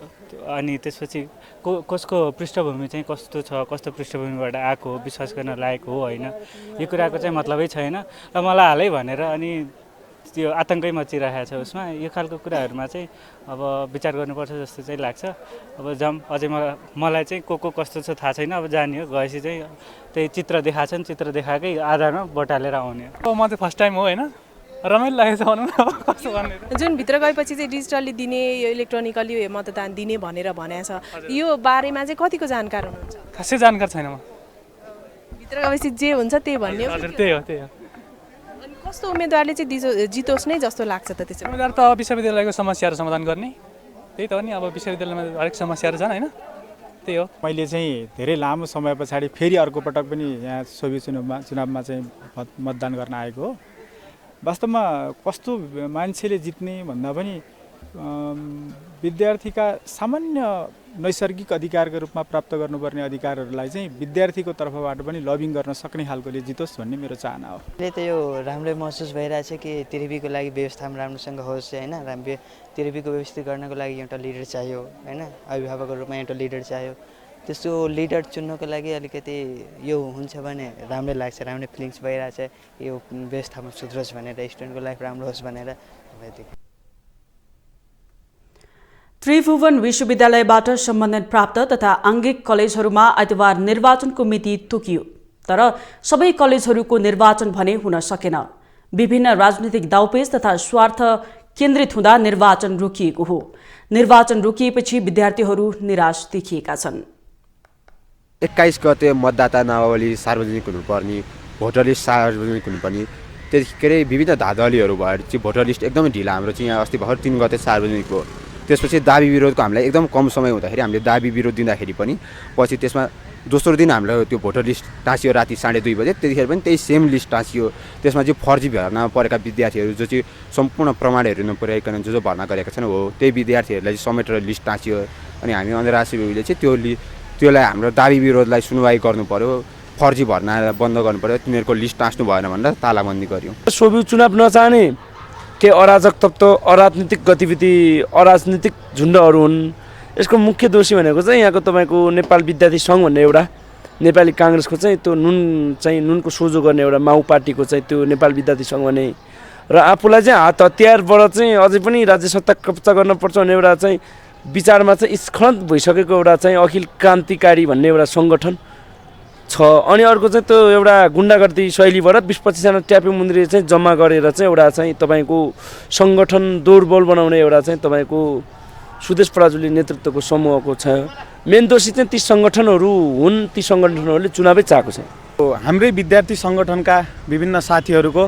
Speaker 15: अनि त्यसपछि कसको पृष्ठभूमि चाहिँ कस्तो छ, कस्तो पृष्ठभूमिबाट आएको, विश्वास गर्न लायक हो होइन, यो कुराको चाहिँ मतलबै छैन। र मलाई हालै भनेर अनि त्यो आतङ्कै मचिरहेको छ उसमा। यो खालको कुराहरूमा चाहिँ अब विचार गर्नुपर्छ जस्तो चाहिँ लाग्छ। अब अझै मलाई चाहिँ को कस्तो छ थाहा छैन। अब जाने हो, गएपछि चाहिँ त्यही चित्र देखाएछन्, चित्र देखाएकै आधारमा बटालेर आउने हो।
Speaker 16: म चाहिँ फर्स्ट टाइम हो होइन, रमाइलो लागेको छ भनौँ न। कस्तो भन्ने
Speaker 10: जुन भित्र गएपछि चाहिँ डिजिटल्ली दिने, यो इलेक्ट्रोनिकली मतदान दिने भनेर भनेको छ, यो बारेमा चाहिँ कतिको जानकार हुनुहुन्छ?
Speaker 16: खासै जानकार छैन म।
Speaker 10: भित्र गएपछि जे हुन्छ त्यही भन्ने हो?
Speaker 16: हजुर त्यही हो।
Speaker 10: अनि कस्तो उम्मेदवारले चाहिँ जितोस् नै जस्तो लाग्छ त? त्यसो
Speaker 16: उम्मेदवार त विश्वविद्यालयको समस्याहरू समाधान गर्ने, त्यही त हो नि। अब विश्वविद्यालयमा हरेक समस्याहरू छन् होइन, त्यही हो।
Speaker 17: मैले चाहिँ धेरै लामो समय पछाडि फेरि अर्को पटक पनि यहाँ सोभि चुनावमा चाहिँ मतदान गर्न आएको हो। वास्तवमा कस्तो मान्छेले जित्ने भन्दा पनि विद्यार्थीका सामान्य नैसर्गिक अधिकारको रूपमा प्राप्त गर्नुपर्ने अधिकारहरूलाई चाहिँ विद्यार्थीको तर्फबाट पनि लबिङ गर्न सक्ने खालकोले जितोस् भन्ने मेरो चाहना हो।
Speaker 14: अहिले त यो राम्रै महसुस भइरहेछ कि तिरपीको लागि व्यवस्था राम्रोसँग होस् होइन। तिरपीको व्यवस्थित गर्नको लागि एउटा लिडर चाहियो होइन, अभिभावकको रूपमा एउटा लिडर चाहियो। त्यस्तो लिडर चुन्नको लागि अलिकति यो हुन्छ भने राम्रै लाग्छ, राम्रै फिलिङ्स भइरहेछ। यो व्यवस्थामा सुध्रोस् भनेर, स्टुडेन्टको लाइफ राम्रो होस् भनेर।
Speaker 6: त्रिभुवन विश्वविद्यालयबाट सम्बन्धित प्राप्त तथा आङ्गिक कलेजहरूमा आइतबार निर्वाचनको मिति तोकियो, तर सबै कलेजहरूको निर्वाचन भने हुन सकेन। विभिन्न राजनीतिक दाउपेच तथा स्वार्थ केन्द्रित हुँदा निर्वाचन रोकिएको हो। निर्वाचन रोकिएपछि विद्यार्थीहरू निराश देखिएका छन्।
Speaker 18: 21 गते मतदाता नावली सार्वजनिक हुनुपर्ने, भोटर लिस्ट सार्वजनिक हुनुपर्ने, त्यसकै विभिन्न धाँधलीहरू भएर चाहिँ भोटर लिस्ट एकदमै ढिला। हाम्रो चाहिँ यहाँ अस्ति भर्खर 3 गते सार्वजनिक भयो। त्यसपछि दाबी विरोधको हामीलाई एकदम कम समय हुँदाखेरि हामीले दाबी विरोध दिँदाखेरि पनि पछि त्यसमा दोस्रो दिन हामीलाई त्यो भोटर लिस्ट टाँसियो राति 2:30 बजे। त्यतिखेर पनि त्यही सेम लिस्ट टाँसियो। त्यसमा चाहिँ फर्जी भर्ना परेका विद्यार्थीहरू जो चाहिँ सम्पूर्ण प्रमाणहरू नपुर्याइकन जो भर्ना गरेका छन् हो, त्यही विद्यार्थीहरूलाई चाहिँ समेटेर लिस्ट टाँसियो। अनि हामी अन्तर्राष्ट्रियले चाहिँ त्यसलाई हाम्रो दाबी विरोधलाई सुनवाई गर्नु पर्यो, फर्जी भर्ना बन्द गर्नु पर्यो, तिनीहरूको लिस्ट टाँस्नु भएन भनेर तालाबन्दी गर्यो।
Speaker 19: सोभि चुनाव नचाहने केही अराजक तत्त्व अराजनीतिक गतिविधि अराजनीतिक झुन्डहरू हुन्। यसको मुख्य दोषी भनेको चाहिँ यहाँको तपाईँको नेपाल विद्यार्थी सङ्घ भन्ने एउटा नेपाली काङ्ग्रेसको चाहिँ त्यो नुनको सोझो गर्ने एउटा माउ पार्टीको चाहिँ त्यो नेपाल विद्यार्थी सङ्घ भने र आफूलाई चाहिँ हात हतियारबाट चाहिँ अझै पनि राज्य सत्ता कब्जा गर्नुपर्छ भन्ने एउटा चाहिँ विचारमा चाहिँ स्खलित भइसकेको एउटा चाहिँ अखिल क्रान्तिकारी भन्ने एउटा सङ्गठन छ। अनि अर्को चाहिँ त्यो एउटा गुन्डागर्दी शैलीबाट 20-25जना ट्यापे मुन्द्री चाहिँ जम्मा गरेर चाहिँ एउटा चाहिँ तपाईँको सङ्गठन दोरबल बनाउने एउटा चाहिँ तपाईँको सुदेश पराजुली नेतृत्वको समूहको छ। मेन दोषी चाहिँ ती सङ्गठनहरू हुन्। ती सङ्गठनहरूले चुनावै चाहेको छ।
Speaker 17: हाम्रै विद्यार्थी सङ्गठनका विभिन्न साथीहरूको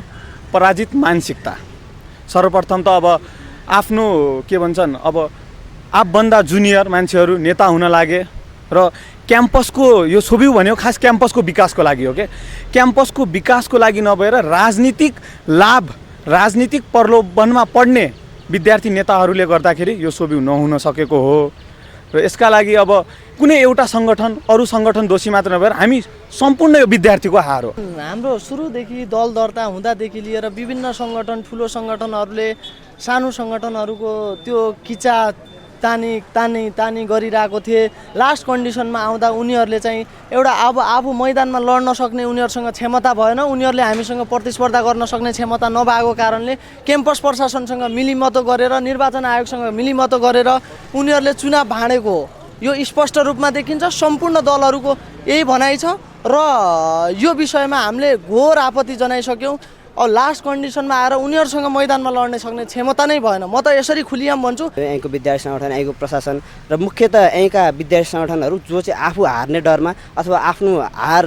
Speaker 17: पराजित मानसिकता। सर्वप्रथम त अब आफ्नो के भन्छन् अब आफभन्दा जुनियर मान्छेहरू नेता हुन लागे र क्याम्पसको यो सोभिउ भनेको खास क्याम्पसको विकासको लागि हो। क्याम्पसको विकासको लागि नभएर राजनीतिक लाभ राजनीतिक प्रलोभनमा पढ्ने विद्यार्थी नेताहरूले गर्दाखेरि यो सोभिउ नहुन सकेको हो। र यसका लागि अब कुनै एउटा सङ्गठन अरू सङ्गठन दोषी मात्र नभएर हामी सम्पूर्ण यो विद्यार्थीको हार हो।
Speaker 20: हाम्रो सुरुदेखि दल दर्ता हुँदादेखि लिएर विभिन्न सङ्गठन ठुलो सङ्गठनहरूले सानो सङ्गठनहरूको त्यो किचा तानी गरिरहेको थिए। लास्ट कन्डिसनमा आउँदा उनीहरूले चाहिँ एउटा अब आफू मैदानमा लड्न सक्ने उनीहरूसँग क्षमता भएन। उनीहरूले हामीसँग प्रतिस्पर्धा गर्न सक्ने क्षमता नभएको कारणले क्याम्पस प्रशासनसँग मिलिमतो गरेर निर्वाचन आयोगसँग मिलिमतो गरेर उनीहरूले चुनाव भाँडेको हो। यो स्पष्ट रूपमा देखिन्छ। सम्पूर्ण दलहरूको यही भनाइ छ र यो विषयमा हामीले घोर आपत्ति जनाइसक्यौँ। अब लास्ट कन्डिसनमा आएर उनीहरूसँग मैदानमा लड्ने सक्ने क्षमता नै भएन। म त यसरी खुलियाम भन्छु।
Speaker 14: यहीँको विद्यार्थी सङ्गठन यहीँको प्रशासन र मुख्यतः यहीँका विद्यार्थी सङ्गठनहरू जो चाहिँ आफू हार्ने डरमा अथवा आफ्नो हार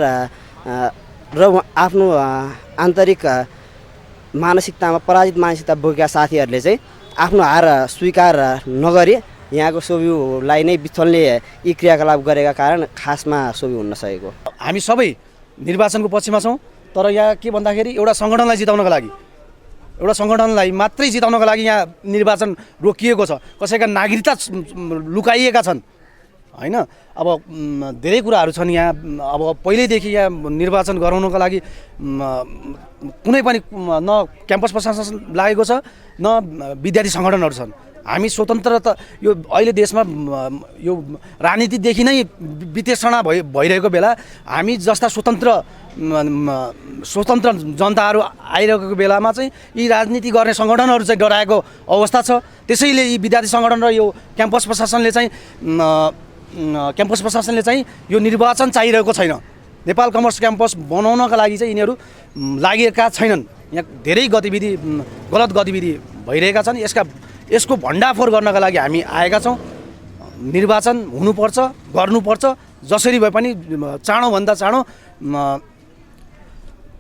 Speaker 14: र आफ्नो आन्तरिक मानसिकतामा पराजित मानसिकता बोकेका साथीहरूले चाहिँ आफ्नो हार स्वीकार नगरी यहाँको सोभिउलाई नै विथलले यी क्रियाकलाप गरेका कारण खासमा सोभिउ हुन सकेको।
Speaker 21: हामी सबै निर्वाचनको पक्षमा छौँ। तर यहाँ के भन्दाखेरि एउटा सङ्गठनलाई जिताउनको लागि एउटा सङ्गठनलाई मात्रै जिताउनको लागि यहाँ निर्वाचन रोकिएको छ। कसैका नागरिकता लुकाइएका छन् होइन। अब धेरै कुराहरू छन् यहाँ। अब पहिल्यैदेखि यहाँ निर्वाचन गराउनको लागि कुनै पनि न क्याम्पस प्रशासन लागेको छ न विद्यार्थी सङ्गठनहरू छन्। हामी स्वतन्त्र त यो अहिले देशमा यो राजनीतिदेखि नै विश्लेषण भइरहेको बेला हामी जस्ता स्वतन्त्र जनताहरू आइरहेको बेलामा चाहिँ यी राजनीति गर्ने सङ्गठनहरू चाहिँ डराएको अवस्था छ। त्यसैले यी विद्यार्थी सङ्गठन र यो क्याम्पस प्रशासनले चाहिँ यो निर्वाचन चाहिरहेको छैन। नेपाल कमर्स क्याम्पस बनाउनका लागि चाहिँ यिनीहरू लागेका छैनन्। यहाँ धेरै गलत गतिविधि भइरहेका छन्। यसको भण्डाफोर गर्नका लागि हामी आएका छौँ। निर्वाचन हुनुपर्छ, गर्नुपर्छ। जसरी भए पनि चाँडोभन्दा चाँडो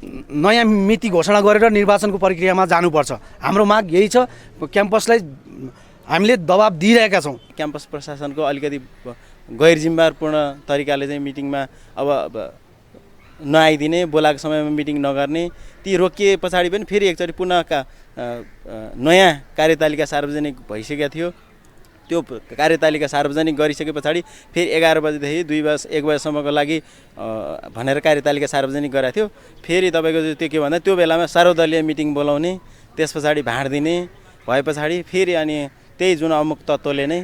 Speaker 21: नयाँ मिति घोषणा गरेर निर्वाचनको प्रक्रियामा जानुपर्छ। हाम्रो माग यही छ। क्याम्पसलाई हामीले दबाब दिइरहेका छौँ।
Speaker 22: क्याम्पस प्रशासनको अलिकति गैर जिम्मेवारपूर्ण तरिकाले चाहिँ मिटिङमा अब नआइदिने, बोलाएको समयमा मिटिङ नगर्ने, ती रोकिए पछाडि पनि फेरि एकचोटि पुनः नयाँ कार्यतालिका सार्वजनिक भइसकेको थियो। त्यो कार्यतालिका सार्वजनिक गरिसके पछाडि फेरि 11 बजेदेखि 1 बजेसम्मको लागि भनेर कार्यतालिका सार्वजनिक गराएको थियो। फेरि तपाईँको त्यो के भन्दा त्यो बेलामा सर्वदलीय मिटिङ बोलाउने, त्यस पछाडि भाँडिदिने भए पछाडि फेरि अनि त्यही जुन अमुक तत्त्वले नै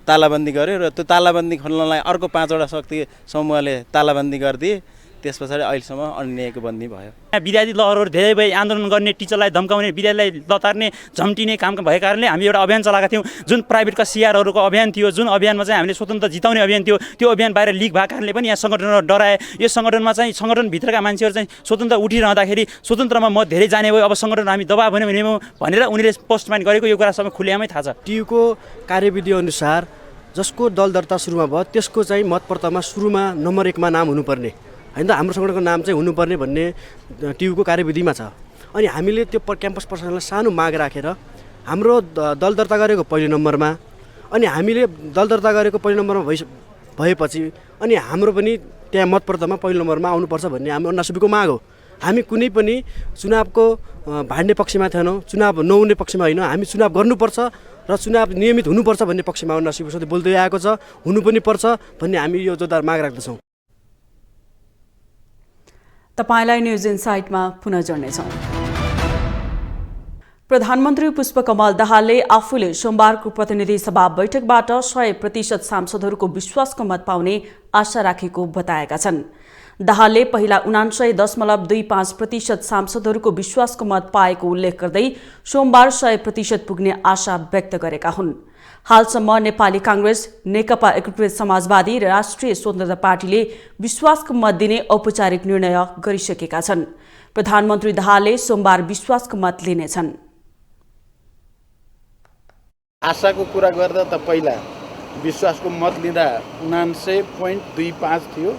Speaker 22: तालाबन्दी गर्यो र त्यो तालाबन्दी खोल्नलाई अर्को 5वटा शक्ति समूहले तालाबन्दी गरिदिए। त्यस पछाडि अहिलेसम्म अन्यायको बन्दी भयो।
Speaker 23: विद्यार्थी लहरहरू धेरै भए आन्दोलन गर्ने, टिचरलाई धम्काउने, विद्यार्थीलाई लतार्ने, झम्टिने काम भएको कारणले हामी एउटा अभियान चलाएका थियौँ। जुन प्राइभेटका सिआरहरूको अभियान थियो, जुन अभियानमा चाहिँ हामीले स्वतन्त्र जिताउने अभियान थियो, त्यो अभियान बाहिर लिक भएको कारणले पनि यहाँ सङ्गठनहरू डराए। यो सङ्गठनमा चाहिँ सङ्गठनभित्रका मान्छेहरू चाहिँ स्वतन्त्र उठिरहँदाखेरि स्वतन्त्रमा म धेरै जाने भयो, अब सङ्गठन हामी दबाब भने भनेर उनीहरूले पोस्टमाइन गरेको यो कुरा सबै खुल्यामै थाहा छ।
Speaker 24: टियुको कार्यविधि अनुसार जसको दल दर्ता सुरुमा भयो त्यसको चाहिँ मतपत्रमा सुरुमा नम्बर 1 मा नाम हुनुपर्ने होइन त, हाम्रो सङ्गठनको नाम चाहिँ हुनुपर्ने भन्ने टियुको कार्यविधिमा छ। अनि हामीले त्यो क्याम्पस प्रशासनलाई सानो माग राखेर हाम्रो दल दर्ता गरेको पहिलो नम्बरमा, अनि हामीले दल दर्ता गरेको पहिलो नम्बरमा भएपछि अनि हाम्रो पनि त्यहाँ मतपत्रमा पहिलो नम्बरमा आउनुपर्छ भन्ने हाम्रो अन्नासुबीको माग हो। हामी कुनै पनि चुनावको भाड्ने पक्षमा थिएनौँ, चुनाव नहुने पक्षमा होइन। हामी चुनाव गर्नुपर्छ र चुनाव नियमित हुनुपर्छ भन्ने पक्षमा अन्नासुबी सधैँ बोल्दै आएको छ। हुनु पनि पर्छ भन्ने हामी यो जोरदार माग राख्दछौँ।
Speaker 6: तपाईलाई न्युज इनसाइटमा पुनः जोड्नेछौँ। प्रधानमन्त्री पुष्पकमल दाहालले आफूले सोमबारको प्रतिनिधि सभा बैठकबाट 100% सांसदहरूको विश्वासको मत पाउने आशा राखेको बताएका छन्। दाहालले पहिला 99.25% सांसदहरूको विश्वासको मत पाएको उल्लेख गर्दै सोमबार 100% पुग्ने आशा व्यक्त गरेका हुन्। हालसम्म नेपाली कांग्रेस, नेकपा एकीकृत समाजवादी र राष्ट्रिय स्वतन्त्र पार्टीले विश्वासको मत दिने औपचारिक निर्णय गरिसकेका छन्। प्रधानमन्त्री दाहालले सोमबार विश्वासको मत लिनेछन्।
Speaker 1: आशाको कुरा गर्दा त पहिला विश्वासको मत लिँदा 99.25 थियो,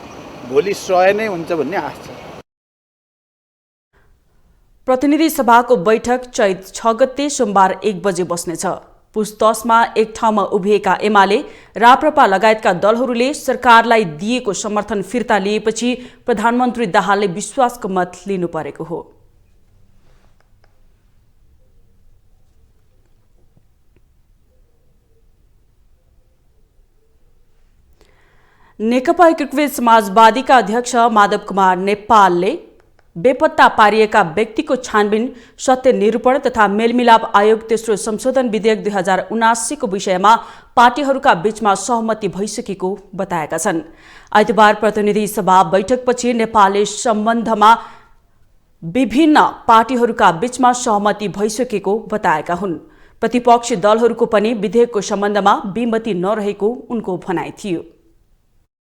Speaker 1: भोलि 100 नै हुन्छ भन्ने आशा।
Speaker 6: प्रतिनिधि सभाको बैठक चैत 6 गते सोमबार 1 बजे बस्नेछ। पुस 10 मा एक ठाउँमा उभिएका एमाले, राप्रपा लगायतका दलहरूले सरकारलाई दिएको समर्थन फिर्ता लिएपछि प्रधानमन्त्री दाहालले विश्वासको मत लिनु परेको हो। नेकपा एकीकृत समाजवादीका अध्यक्ष माधव कुमार नेपालले बेपत्ता पारिएका व्यक्तिको छानबिन, सत्य निरूपण तथा मेलमिलाप आयोग तेस्रो संशोधन विधेयक 2079 को विषयमा पार्टीहरूका बीचमा सहमति भइसकेको बताएका छन्। आइतबार प्रतिनिधि सभा बैठकपछि नेपालले सम्बन्धमा विभिन्न पार्टीहरूका बीचमा सहमति भइसकेको बताएका हुन्। प्रतिपक्षी दलहरूको पनि विधेयकको सम्बन्धमा विमति नरहेको उनको भनाइ थियो।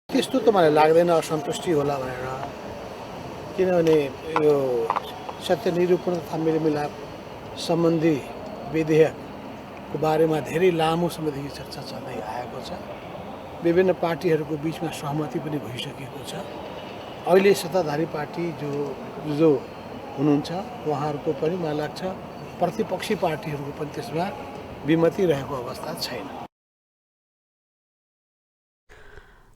Speaker 2: त्यस्तो त मलाई लाग्दैन असन्तुष्टि होला भनेर, किनभने यो सत्य निरूपण तथा मेलमिलाप सम्बन्धी विधेयकको बारेमा धेरै लामो समयदेखि चर्चा चल्दै आएको छ। विभिन्न पार्टीहरूको बिचमा सहमति पनि भइसकेको छ। अहिले सत्ताधारी पार्टी जो हुनुहुन्छ उहाँहरूको पनि मलाई लाग्छ प्रतिपक्षी पार्टीहरूको पनि त्यसमा विमति रहेको अवस्था छैन।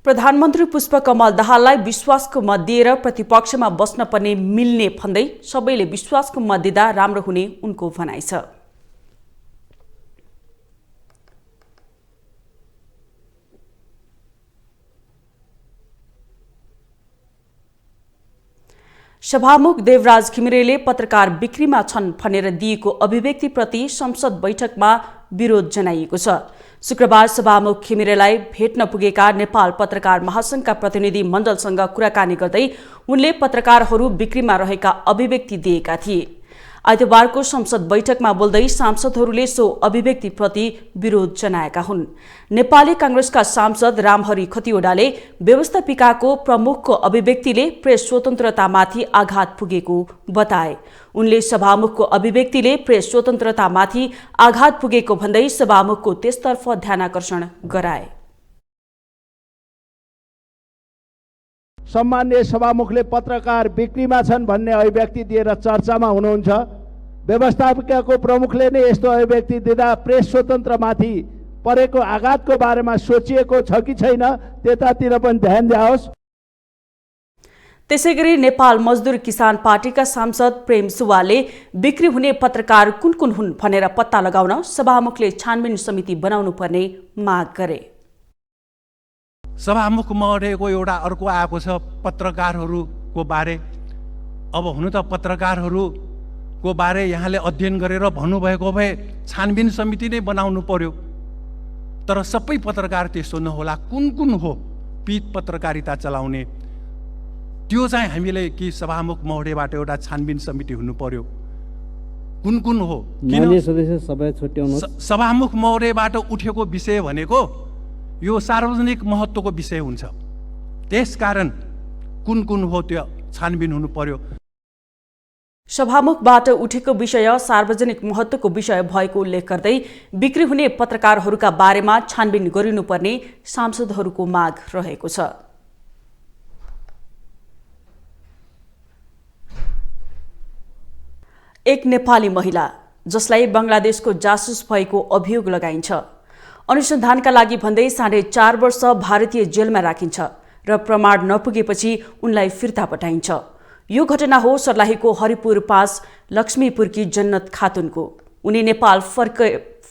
Speaker 6: प्रधानमन्त्री पुष्पकमल दाहाललाई विश्वासको मत दिएर प्रतिपक्षमा बस्न पनि मिल्ने भन्दै सबैले विश्वासको मत दिँदा राम्रो हुने उनको भनाइ छ। सभामुख देवराज घिमिरेले पत्रकार बिक्रीमा छन् भनेर दिएको अभिव्यक्तिप्रति संसद बैठकमा विरोध जनाइएको छ। शुक्रबार सभामुख घिमिरेलाई भेट्न पुगेका नेपाल पत्रकार महासंघका प्रतिनिधि मण्डलसँग कुराकानी गर्दै उनले पत्रकारहरू बिक्रीमा रहेका अभिव्यक्ति दिएका थिए। आइतबारको संसद बैठकमा बोल्दै सांसदहरूले सो अभिव्यक्तिप्रति विरोध जनाएका हुन्। नेपाली कांग्रेसका सांसद रामहरि खतिवडाले व्यवस्थापिकाको प्रमुखको अभिव्यक्तिले प्रेस स्वतन्त्रतामाथि आघात पुगेको बताए। उनले सभामुखको अभिव्यक्तिले प्रेस स्वतन्त्रतामाथि आघात पुगेको भन्दै सभामुखको त्यसतर्फ ध्यानाकर्षण गराए।
Speaker 3: सम्माननीय सभामुखले पत्रकार बिक्रीमा छन् भन्ने अभिव्यक्ति दिएर चर्चामा हुनुहुन्छ। व्यवस्थापिकाको प्रमुखले नै यस्तो अभिव्यक्ति दिँदा प्रेस स्वतन्त्रमाथि परेको आघातको बारेमा सोचिएको छ कि छैन त्यतातिर पनि ध्यान दिनुहोस्।
Speaker 6: त्यसैगरी नेपाल मजदुर किसान पार्टीका सांसद प्रेम सुवालले बिक्री हुने पत्रकार कुन कुन हुन् भनेर पत्ता लगाउन सभामुखले छानबिन समिति बनाउनु पर्ने माग गरे।
Speaker 4: सभामुख महोदयको एउटा अर्को आएको छ पत्रकारहरूको बारे। अब हुनु त पत्रकारहरूको बारे यहाँले अध्ययन गरेर भन्नुभएको भए छानबिन समिति नै बनाउनु पर्यो। तर सबै पत्रकार त्यस्तो नहोला। कुन कुन हो पीत पत्रकारिता चलाउने, त्यो चाहिँ हामीले कि सभामुख महोदयबाट एउटा छानबिन समिति हुनु पर्यो। कुन कुन हो, सभामुख महोदयबाट उठेको विषय भनेको यो सार्वजनिक महत्त्वको विषय हुन्छ। त्यसकारण कुन कुन हो त्यो छानबिन हुनु पर्यो।
Speaker 6: सभामुखबाट उठेको विषय सार्वजनिक महत्त्वको विषय भएको उल्लेख गर्दै बिक्री हुने पत्रकारहरूका बारेमा छानबिन गरिनुपर्ने सांसदहरूको माग रहेको छ। एक नेपाली महिला जसलाई बंगलादेशको जासुस भएको अभियोग लगाइन्छ, अनुसन्धानका लागि भन्दै 4.5 वर्ष भारतीय जेलमा राखिन्छ र प्रमाण नपुगेपछि उनलाई फिर्ता पठाइन्छ। यो घटना हो सर्लाहीको हरिपुर 5 लक्ष्मीपुरकी जन्नत खातुनको। उनी नेपाल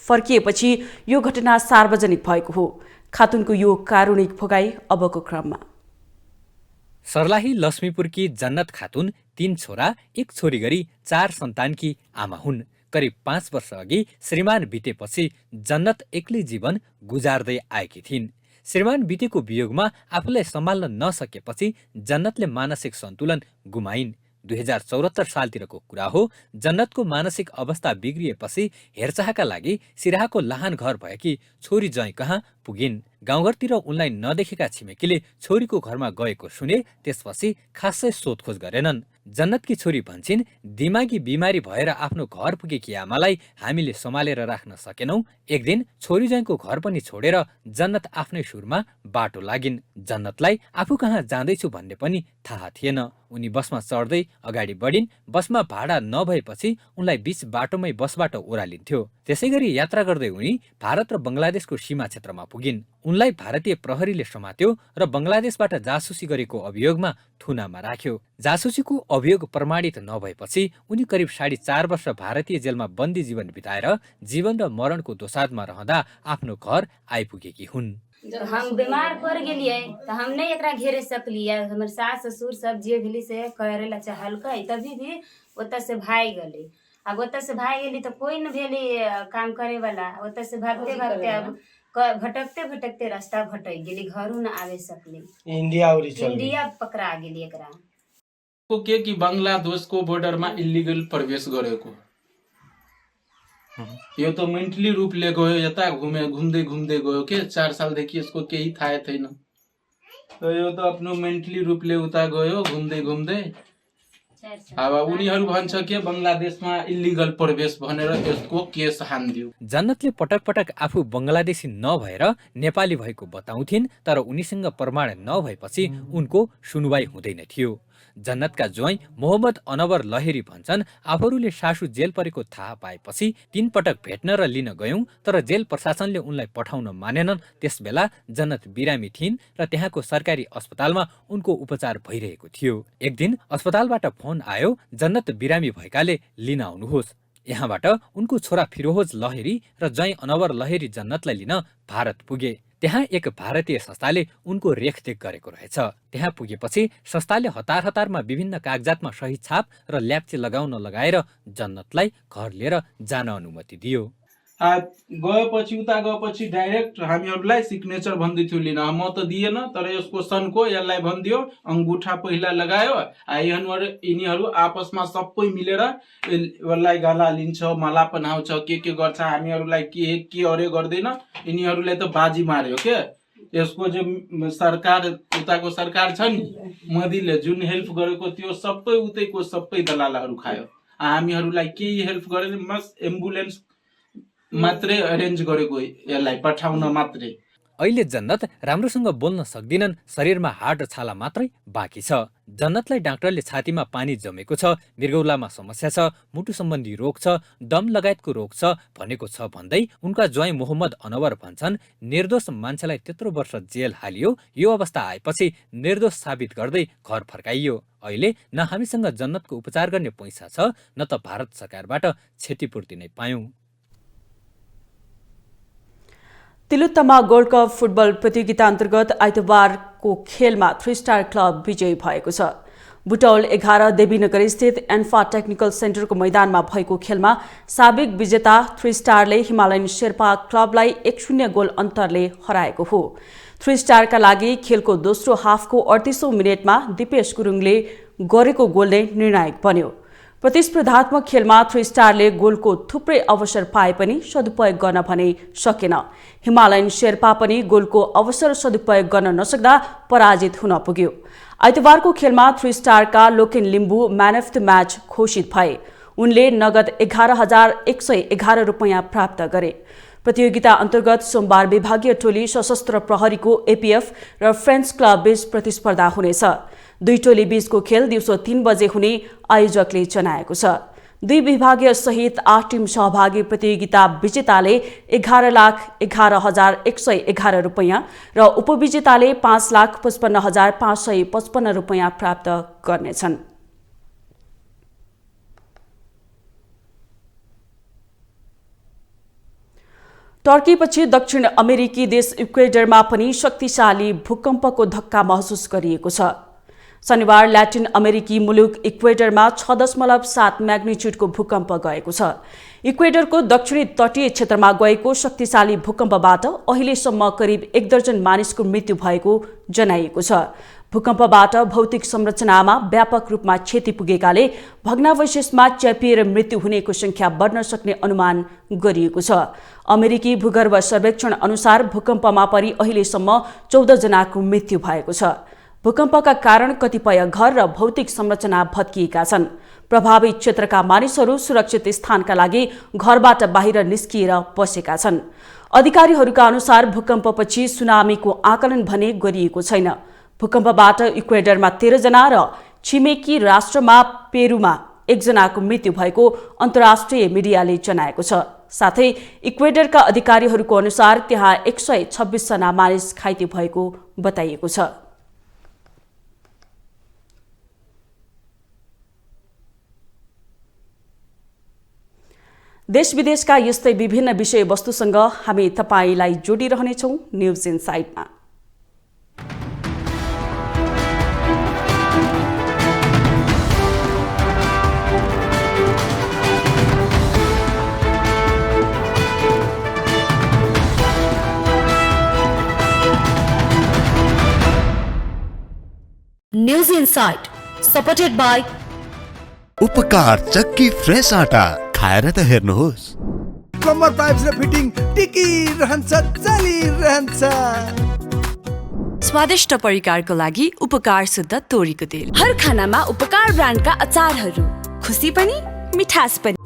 Speaker 6: फर्किएपछि यो घटना सार्वजनिक भएको हो। खातुनको यो कारुणिक भोगाई अबको क्रममा।
Speaker 25: सर्लाही लक्ष्मीपुरकी जन्नत खातुन 3 छोरा 1 छोरी गरी 4 सन्तानकी आमा हुन्। करिब 5 वर्ष अघि श्रीमान बितेपछि जन्नत एक्लै जीवन गुजार्दै आएकी थिइन्। श्रीमान बितेको वियोगमा आफूलाई सम्हाल्न नसकेपछि जन्नतले मानसिक सन्तुलन गुमाइन्। 2074 सालतिरको कुरा हो। जन्नतको मानसिक अवस्था बिग्रिएपछि हेरचाहका लागि सिराहाको लाहान घर भएकी छोरी ज्वाइँ कहाँ पुगिन्। गाउँघरतिर उनलाई नदेखेका छिमेकीले छोरीको घरमा गएको सुने, त्यसपछि खासै सोधखोज गरेनन्। जन्नतकी छोरी भन्छिन्, दिमागी बिमारी भएर आफ्नो घर पुगेकी आमालाई हामीले सम्हालेर राख्न सकेनौं। एक दिन छोरी ज्वाइँको घर पनि छोडेर जन्नत आफ्नै सुरमा बाटो लागिन्। जन्नतलाई आफू कहाँ जाँदैछु भन्ने पनि थाहा थिएन। उनी बसमा चढ्दै अगाडि बढिन्। बसमा भाडा नभएपछि उनलाई बीच बाटोमै बसबाट ओह्रालिन्थ्यो। त्यसैगरी यात्रा गर्दै उनी भारत र बंगलादेशको सीमा क्षेत्रमा पुगिन्। उनलाई भारतीय प्रहरीले समात्यो र बंगलादेशबाट जासुसी गरेको अभियोगमा थुनामा राख्यो। जासुसीको अभियोग प्रमाणित नभएपछि उनी करिब 4.5 वर्ष भारतीय जेलमा बन्दी जीवन बिताएर जीवन र मरणको दोसाँधमा रहँदा आफ्नो घर आइपुगेकी हुन्।
Speaker 5: जब हम बीमार पड़ गेलिए तो हम नहीं एकरा घेरे सकलिए। हमर सास ससुर सब जे भेली से करे ला चाहलकै, तभी भी ओत से भाग गली। अब ओत से भाग गेली तो कोई न भेली काम करे वाला। ओत से भागते भागते अब भटकते भटकते रास्ता भटक गेली, घरों न आवे सकली। इंडिया पकड़ा गेली एकरा
Speaker 7: को कि बंगलादेश को बॉर्डर में इलिगल प्रवेश गरेको। यो तो मेन्टली रूपले गयो, यता घुम्दै गयो के 4 सालदेखि यसको केही थाहा थिएन। यो त आफ्नो मेन्टली रूपले उता गयो घुम्दै। अब उनीहरू भन्छ के बंगलादेशमा इलिगल प्रवेश भनेर यसको केस हान्दियो।
Speaker 25: जन्नतले पटक पटक आफू बंगलादेशी नभएर नेपाली भएको बताउँथिन्, तर उनीसँग प्रमाण नभएपछि उनको सुनवाई हुँदैन थियो। जन्नतका ज्वाइँ मोहम्मद अनवर लहेरी भन्छन्, आफूहरूले सासू जेल परेको थाहा पाएपछि 3 पटक भेट्न र लिन गयौं, तर जेल प्रशासनले उनलाई पठाउन मानेनन्। त्यसबेला जन्नत बिरामी थिइन् र त्यहाँको सरकारी अस्पतालमा उनको उपचार भइरहेको थियो। एक दिन अस्पतालबाट फोन आयो, जन्नत बिरामी भएकाले लिन आउनुहोस्। यहाँबाट उनको छोरा फिरोज लहेरी र ज्वाइँ अनवर लहेरी जन्नतलाई लिन भारत पुगे। त्यहाँ एक भारतीय संस्थाले उनको रेखदेख गरेको रहेछ। त्यहाँ पुगेपछि संस्थाले हतारमा विभिन्न कागजातमा सही छाप र ल्याप्चे लगाउन लगाएर जन्नतलाई घर लिएर जान अनुमति दियो।
Speaker 7: उता गएपछि डाइरेक्ट हामीहरूलाई सिग्नेचर भन्दै थियो लिन। म त दिएन, तर यसको सनको यसलाई भनिदियो, अंगूठा पहिला लगायो। यिनीहरू आपसमा सबै मिलेर यसलाई गला लिन्छ, मला पनाउँछ, के गर्छ, हामीहरूलाई के अरे गर्दैन। यिनीहरूले त बाजी मार्यो के। यसको जो सरकार उताको सरकार छ नि, मोदीले जुन हेल्प गरेको त्यो सबै उतैको सबै दलालहरू खायो। हामीहरूलाई केही हेल्प गरेन, बस एम्बुलेन्स मात्रै अरेन्ज गरेको, यसलाई पठाउन मात्रै।
Speaker 25: अहिले जन्नत राम्रोसँग बोल्न सक्दिनन्, शरीरमा हाड र छाला मात्रै बाँकी छ। जन्नतलाई डाक्टरले छातीमा पानी जमेको छ, मृगौलामा समस्या छ, मुटु सम्बन्धी रोग छ, दम लगायतको रोग छ भनेको छ भन्दै उनका ज्वाइँ मोहम्मद अनवर भन्छन्, निर्दोष मान्छेलाई त्यत्रो वर्ष जेल हालियो। यो अवस्था आएपछि निर्दोष साबित गर्दै घर फर्काइयो। अहिले न हामीसँग जन्नतको उपचार गर्ने पैसा छ, न त भारत सरकारबाट क्षतिपूर्ति नै पायौं।
Speaker 6: तिलोत्तमा गोल्ड कप फुटबल प्रतियोगिता अन्तर्गत आइतबारको खेलमा 3 स्टार क्लब विजयी भएको छ। बुटौल 11 देवीनगर स्थित एन्फा टेक्निकल सेन्टरको मैदानमा भएको खेलमा साबिक विजेता 3 स्टारले हिमालयन शेर्पा क्लबलाई 1-0 गोल अन्तरले हराएको हो। 3 स्टारका लागि खेलको दोस्रो हाफको 38औं मिनेटमा दिपेश गुरुङले गरेको गोलले निर्णायक बन्यो। प्रतिस्पर्धात्मक खेलमा 3 स्टारले गोलको थुप्रै अवसर पाए पनि सदुपयोग गर्न भने सकेन। हिमालयन शेर्पा पनि गोलको अवसर सदुपयोग गर्न नसक्दा पराजित हुन पुग्यो। आइतबारको खेलमा 3 स्टारका Loken Limbu man of the match घोषित भए। उनले नगद 11,111 रुपैयाँ प्राप्त गरे। प्रतियोगिता अन्तर्गत सोमबार विभागीय टोली सशस्त्र प्रहरीको एपीएफ र फ्रेन्च क्लब बीच प्रतिस्पर्धा हुनेछ। 2 टोली बीचको खेल दिउँसो 3 बजे हुने आयोजकले जनाएको छ। 2 विभागीय सहित 8 टिम सहभागी प्रतियोगिता विजेताले 11,11,111 रुपैयाँ र उपविजेताले 5,55,555 रुपैयाँ प्राप्त गर्नेछन्। टर्कीपछि दक्षिण अमेरिकी देश इक्वेडरमा पनि शक्तिशाली भूकम्पको धक्का महसुस गरिएको छ। शनिबार ल्याटिन अमेरिकी मुलुक इक्वेडरमा 6.7 म्याग्निच्युडको भूकम्प गएको छ। इक्वेडरको दक्षिणी तटीय क्षेत्रमा गएको शक्तिशाली भूकम्पबाट अहिलेसम्म करिब 1 दर्जन मानिसको मृत्यु भएको जनाइएको छ। भूकम्पबाट भौतिक संरचनामा व्यापक रूपमा क्षति पुगेकाले भग्नावशेषमा च्यापिएर मृत्यु हुनेको संख्या बढ्न सक्ने अनुमान गरिएको छ। अमेरिकी भूगर्भ सर्वेक्षण अनुसार भूकम्पमा परि अहिलेसम्म 14 जनाको मृत्यु भएको छ। भूकम्पका कारण कतिपय घर र भौतिक संरचना भत्किएका छन्। प्रभावित क्षेत्रका मानिसहरू सुरक्षित स्थानका लागि घरबाट बाहिर निस्किएर बसेका छन्। अधिकारीहरूका अनुसार भूकम्पपछि सुनामीको आकलन भने गरिएको छैन। भूकम्पबाट इक्वेडरमा 13 जना र छिमेकी राष्ट्रमा पेरुमा 1 जनाको मृत्यु भएको अन्तर्राष्ट्रिय मिडियाले जनाएको छ। साथै इक्वेडरका अधिकारीहरूको अनुसार त्यहाँ 126 जना मानिस घाइते भएको बताइएको छ। देश विदेशका यस्तै विभिन्न विषयवस्तुसँग हामी तपाईलाई जोडिरहनेछौँ न्युज इनसाइडमा।
Speaker 8: News insight supported by
Speaker 9: Upakar Chakki fresh आटा खाएर त हेर्नुहोस्।
Speaker 11: कम्मर पाइप्स र फिटिङ टिकिरहन्छ चलिरहन्छ।
Speaker 8: स्वादिष्ट परिकारको लागि उपकार शुद्ध तोरीको तेल। हर खानामा उपकार ब्रान्डका अचारहरू, खुसी पनि मिठास पनि।